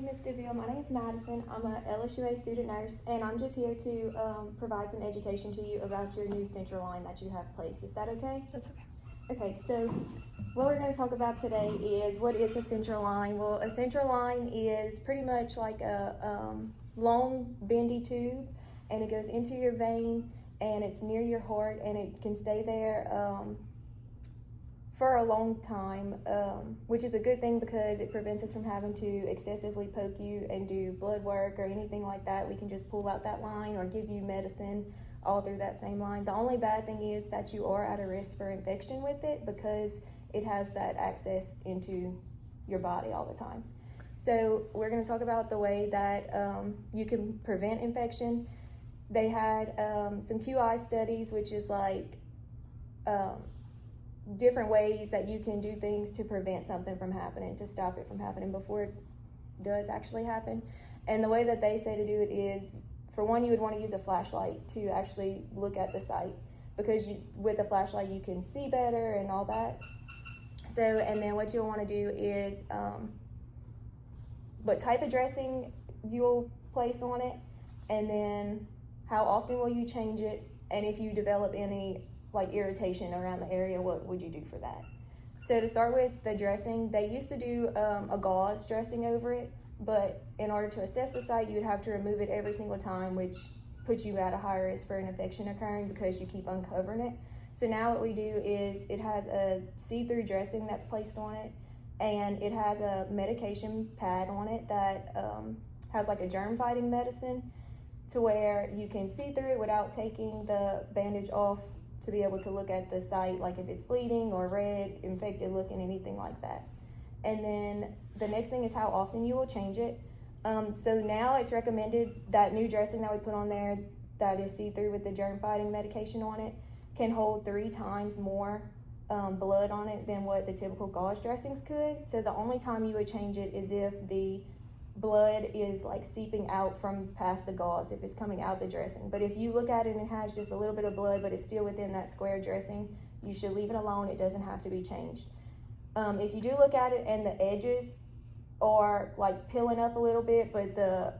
Ms. DeVille. My name is Madison. I'm a LSUA student nurse, and I'm just here to provide some education to you about your new central line that you have placed. Is that okay? That's okay. Okay, so what we're going to talk about today is what is a central line. Well, a central line is pretty much like a long bendy tube, and it goes into your vein, and it's near your heart, and it can stay there for a long time, which is a good thing because it prevents us from having to excessively poke you and do blood work or anything like that. We can just pull out that line or give you medicine all through that same line. The only bad thing is that you are at a risk for infection with it because it has that access into your body all the time. So we're going to talk about the way that you can prevent infection. They had some QI studies, which is like different ways that you can do things to prevent something from happening, to stop it from happening before it does actually happen. And the way that they say to do it is, for one, you would want to use a flashlight to actually look at the site, because with a flashlight you can see better and all that. So, and then what you'll want to do is what type of dressing you'll place on it, and then how often will you change it, and if you develop any like irritation around the area, what would you do for that? So to start with the dressing, they used to do a gauze dressing over it, but in order to assess the site, you would have to remove it every single time, which puts you at a higher risk for an infection occurring because you keep uncovering it. So now what we do is it has a see-through dressing that's placed on it, and it has a medication pad on it that has like a germ-fighting medicine, to where you can see through it without taking the bandage off, to be able to look at the site, like if it's bleeding or red, infected looking, anything like that. And then the next thing is how often you will change it. So now it's recommended that new dressing that we put on there that is see-through with the germ-fighting medication on it can hold 3 times more blood on it than what the typical gauze dressings could. So the only time you would change it is if the blood is like seeping out from past the gauze, if it's coming out the dressing. But if you look at it and it has just a little bit of blood, but it's still within that square dressing, you should leave it alone. It doesn't have to be changed. If you do look at it and the edges are like peeling up a little bit, but the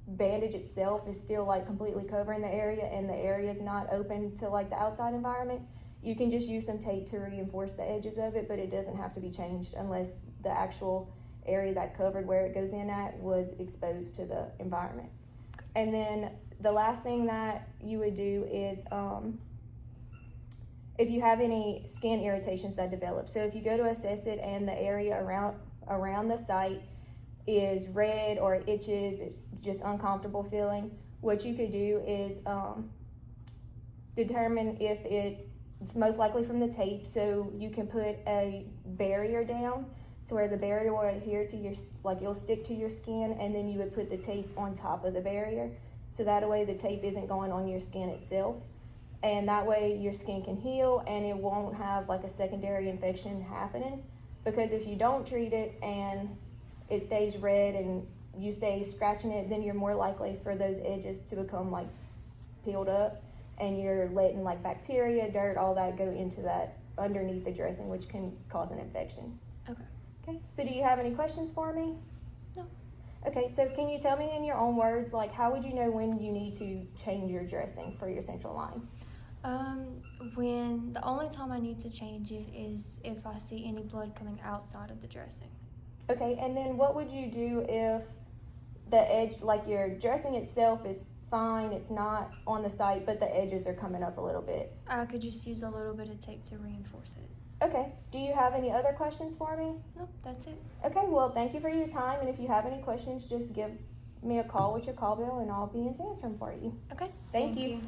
bandage itself is still like completely covering the area, and the area is not open to like the outside environment, you can just use some tape to reinforce the edges of it, but it doesn't have to be changed unless the actual area that covered where it goes in at was exposed to the environment. And then the last thing that you would do is if you have any skin irritations that develop. So if you go to assess it and the area around the site is red or it itches, it's just uncomfortable feeling, what you could do is determine if it's most likely from the tape. So you can put a barrier down to where the barrier will adhere to your, like it'll stick to your skin, and then you would put the tape on top of the barrier. So that way the tape isn't going on your skin itself. And that way your skin can heal and it won't have like a secondary infection happening. Because if you don't treat it and it stays red and you stay scratching it, then you're more likely for those edges to become like peeled up, and you're letting like bacteria, dirt, all that go into that underneath the dressing, which can cause an infection. Okay, so do you have any questions for me? No. Okay, so can you tell me in your own words, like how would you know when you need to change your dressing for your central line? When the only time I need to change it is if I see any blood coming outside of the dressing. Okay, and then what would you do if the edge, like your dressing itself is fine, it's not on the site, but the edges are coming up a little bit? I could just use a little bit of tape to reinforce it. Okay, do you have any other questions for me? Nope, that's it. Okay, well, thank you for your time, and if you have any questions, just give me a call with your call bill, and I'll be in to answer them for you. Okay. Thank you.